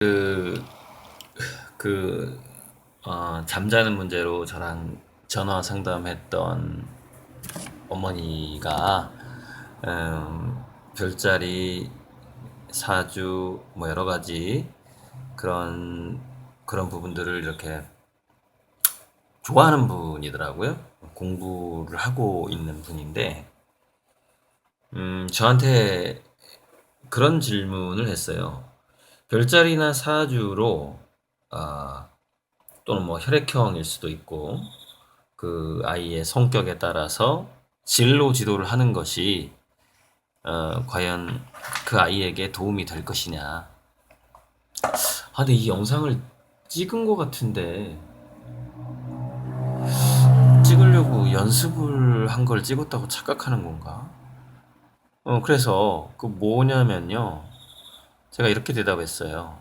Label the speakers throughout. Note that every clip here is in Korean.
Speaker 1: 그, 잠자는 문제로 저랑 전화 상담했던 어머니가, 별자리, 사주, 뭐 여러 가지 그런 부분들을 이렇게 좋아하는 분이더라고요. 공부를 하고 있는 분인데, 저한테 그런 질문을 했어요. 별자리나 사주로, 아, 또는 뭐 혈액형일 수도 있고, 그 아이의 성격에 따라서 진로 지도를 하는 것이 과연 그 아이에게 도움이 될 것이냐. 근데 이 영상을 찍은 것 같은데 찍으려고 연습을 한 걸 찍었다고 착각하는 건가? 그래서 그 뭐냐면요. 제가 이렇게 대답했어요.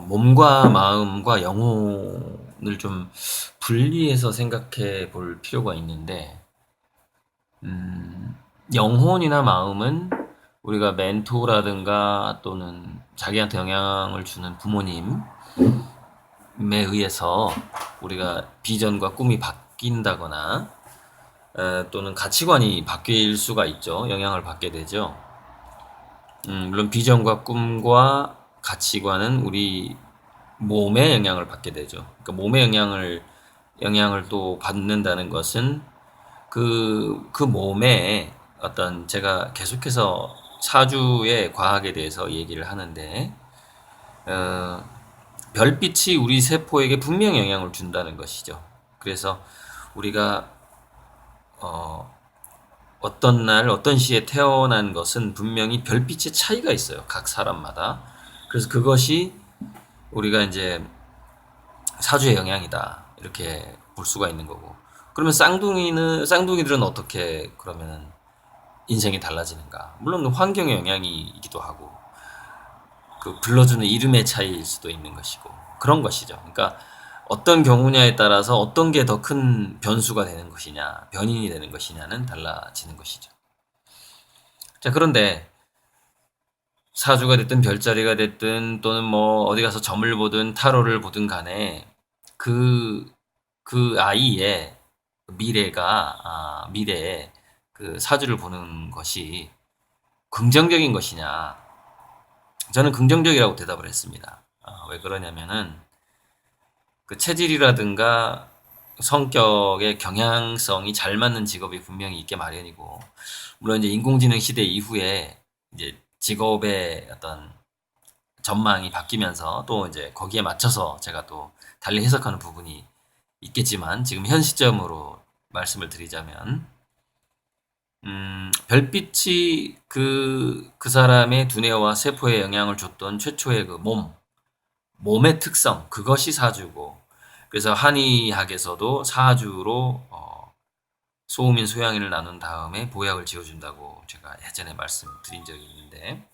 Speaker 1: 몸과 마음과 영혼을 좀 분리해서 생각해 볼 필요가 있는데, 영혼이나 마음은 우리가 멘토라든가 또는 자기한테 영향을 주는 부모님에 의해서 우리가 비전과 꿈이 바뀐다거나 또는 가치관이 바뀔 수가 있죠. 영향을 받게 되죠. 물론 비전과 꿈과 가치관은 우리 몸에 영향을 받게 되죠. 그러니까 몸에 영향을 또 받는다는 것은 그 몸에 어떤 제가 계속해서 사주의 과학에 대해서 얘기를 하는데, 어, 별빛이 우리 세포에게 분명히 영향을 준다는 것이죠. 그래서 우리가 어, 어떤 날 어떤 시에 태어난 것은 분명히 별빛의 차이가 있어요. 각 사람마다. 그래서 그것이 우리가 이제 사주의 영향이다. 이렇게 볼 수가 있는 거고. 그러면 쌍둥이들은 어떻게 그러면 인생이 달라지는가? 물론 환경의 영향이기도 하고, 그 불러주는 이름의 차이일 수도 있는 것이고, 그런 것이죠. 그러니까 어떤 경우냐에 따라서 어떤 게 더 큰 변수가 되는 것이냐, 변인이 되는 것이냐는 달라지는 것이죠. 자, 그런데 사주가 됐든 별자리가 됐든 또는 뭐 어디 가서 점을 보든 타로를 보든 간에 그, 그 아이의 미래에 그 사주를 보는 것이 긍정적인 것이냐. 저는 긍정적이라고 대답을 했습니다. 왜 그러냐면은 그 체질이라든가 성격의 경향성이 잘 맞는 직업이 분명히 있게 마련이고, 물론 이제 인공지능 시대 이후에 이제 직업의 어떤 전망이 바뀌면서 또 이제 거기에 맞춰서 제가 또 달리 해석하는 부분이 있겠지만, 지금 현 시점으로 말씀을 드리자면, 별빛이 그 사람의 두뇌와 세포에 영향을 줬던 최초의 그 몸의 특성, 그것이 사주고, 그래서 한의학에서도 사주로 소음인 소양인을 나눈 다음에 보약을 지어준다고 제가 예전에 말씀드린 적이 있는데,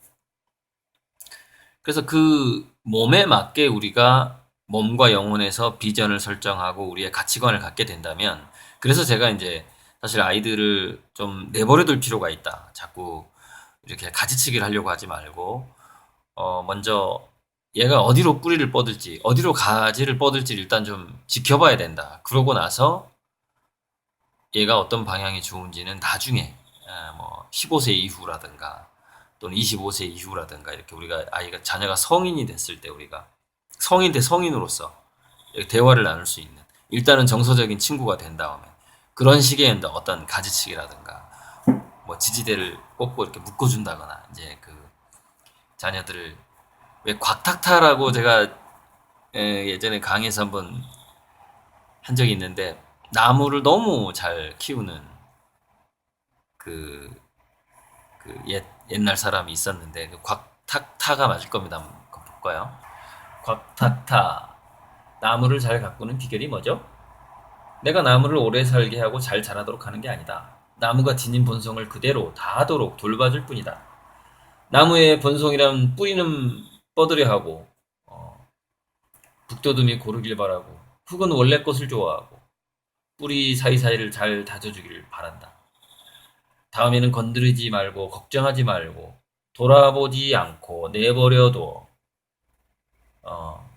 Speaker 1: 그래서 그 몸에 맞게 우리가 몸과 영혼에서 비전을 설정하고 우리의 가치관을 갖게 된다면, 그래서 제가 이제 사실 아이들을 좀 내버려 둘 필요가 있다. 자꾸 이렇게 가지치기를 하려고 하지 말고, 먼저 얘가 어디로 뿌리를 뻗을지, 어디로 가지를 뻗을지 일단 좀 지켜봐야 된다. 그러고 나서 얘가 어떤 방향이 좋은지는 나중에, 뭐 15세 이후라든가 또는 25세 이후라든가, 이렇게 우리가 자녀가 성인이 됐을 때, 우리가 성인 대 성인으로서 대화를 나눌 수 있는, 일단은 정서적인 친구가 된 다음에 그런 식의 어떤 가지치기라든가 뭐 지지대를 꽂고 이렇게 묶어준다거나, 이제 그 자녀들을, 왜 곽탁타라고 제가 예전에 강의에서 한번 한 적이 있는데, 나무를 너무 잘 키우는 그, 옛날 사람이 있었는데, 그 곽탁타가 맞을 겁니다. 한번 볼까요? 곽탁타. 나무를 잘 가꾸는 비결이 뭐죠? 내가 나무를 오래 살게 하고 잘 자라도록 하는 게 아니다. 나무가 지닌 본성을 그대로 다하도록 돌봐줄 뿐이다. 나무의 본성이란 뿌리는 뻗으려 하고, 북돋움이 고르길 바라고, 흙은 원래 것을 좋아하고, 뿌리 사이사이를 잘 다져주길 바란다. 다음에는 건드리지 말고 걱정하지 말고 돌아보지 않고 내버려둬 어,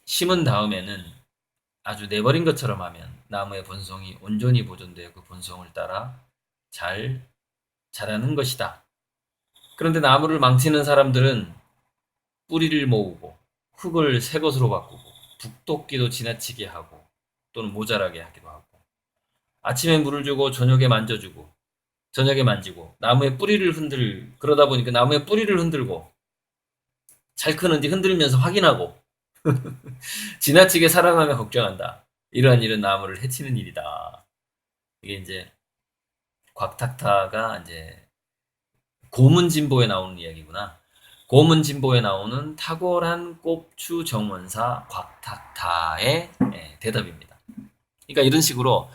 Speaker 1: 심은 다음에는 아주 내버린 것처럼 하면 나무의 본성이 온전히 보존되어 그 본성을 따라 잘 자라는 것이다. 그런데 나무를 망치는 사람들은 뿌리를 모으고 흙을 새 것으로 바꾸고 북돋기도 지나치게 하고 또는 모자라게 하기도 하고 아침에 물을 주고 저녁에 만져주고 저녁에 만지고 나무의 뿌리를 그러다 보니까 나무의 뿌리를 흔들고 잘 크는지 흔들면서 확인하고 지나치게 사랑하며 걱정한다. 이러한 일은 나무를 해치는 일이다. 이게 이제 곽탁타가 이제 고문진보에 나오는 이야기구나. 고문진보에 나오는 탁월한 꼽추 정원사 곽탁타의 대답입니다. 그러니까 이런 식으로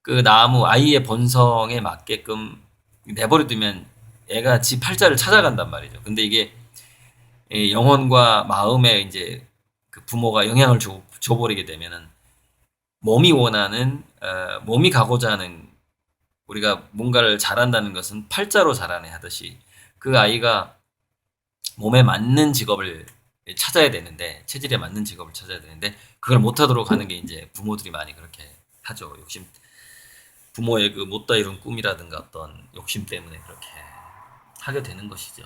Speaker 1: 그 나무 아이의 본성에 맞게끔 내버려두면 애가 지 팔자를 찾아간단 말이죠. 근데 이게 영혼과 마음에 이제 그 부모가 영향을 줘버리게 되면은 몸이 원하는 몸이 가고자 하는 우리가 뭔가를 잘한다는 것은 팔자로 잘하네 하듯이 그 아이가 몸에 맞는 직업을 찾아야 되는데 체질에 맞는 직업을 찾아야 되는데 그걸 못하도록 하는 게 이제 부모들이 많이 그렇게 하죠. 욕심 부모의 그 못다 이룬 꿈이라든가 어떤 욕심 때문에 그렇게 하게 되는 것이죠.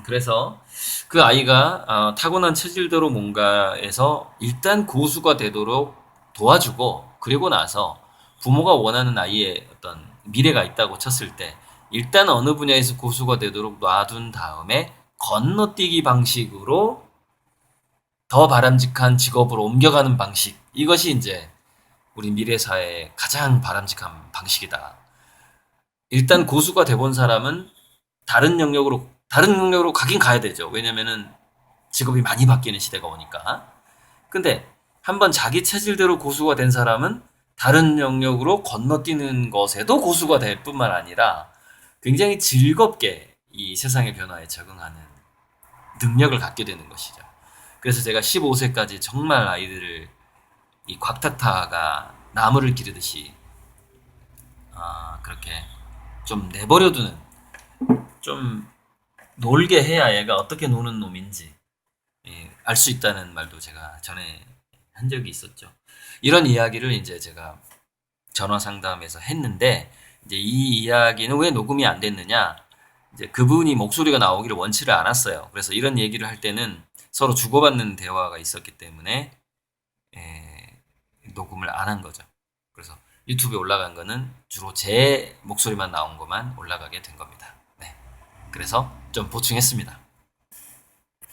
Speaker 1: 그래서 그 아이가 타고난 체질대로 뭔가에서 일단 고수가 되도록 도와주고 그리고 나서 부모가 원하는 아이의 어떤 미래가 있다고 쳤을 때 일단 어느 분야에서 고수가 되도록 놔둔 다음에 건너뛰기 방식으로 더 바람직한 직업으로 옮겨가는 방식 이것이 이제 우리 미래 사회의 가장 바람직한 방식이다. 일단 고수가 돼본 사람은 다른 영역으로 가긴 가야 되죠. 왜냐면은 직업이 많이 바뀌는 시대가 오니까. 근데 한번 자기 체질대로 고수가 된 사람은 다른 영역으로 건너뛰는 것에도 고수가 될 뿐만 아니라 굉장히 즐겁게 이 세상의 변화에 적응하는 능력을 갖게 되는 것이죠. 그래서 제가 15세까지 정말 아이들을 이 곽탁타가 나무를 기르듯이 그렇게 좀 내버려두는 좀 놀게 해야 얘가 어떻게 노는 놈인지 알 수 있다는 말도 제가 전에 한 적이 있었죠. 이런 이야기를 이제 제가 전화 상담에서 했는데 이제 이 이야기는 왜 녹음이 안 됐느냐? 이제 그분이 목소리가 나오기를 원치를 않았어요. 그래서 이런 얘기를 할 때는 서로 주고받는 대화가 있었기 때문에 녹음을 안 한 거죠. 그래서 유튜브에 올라간 거는 주로 제 목소리만 나온 것만 올라가게 된 겁니다. 네. 그래서 좀 보충했습니다.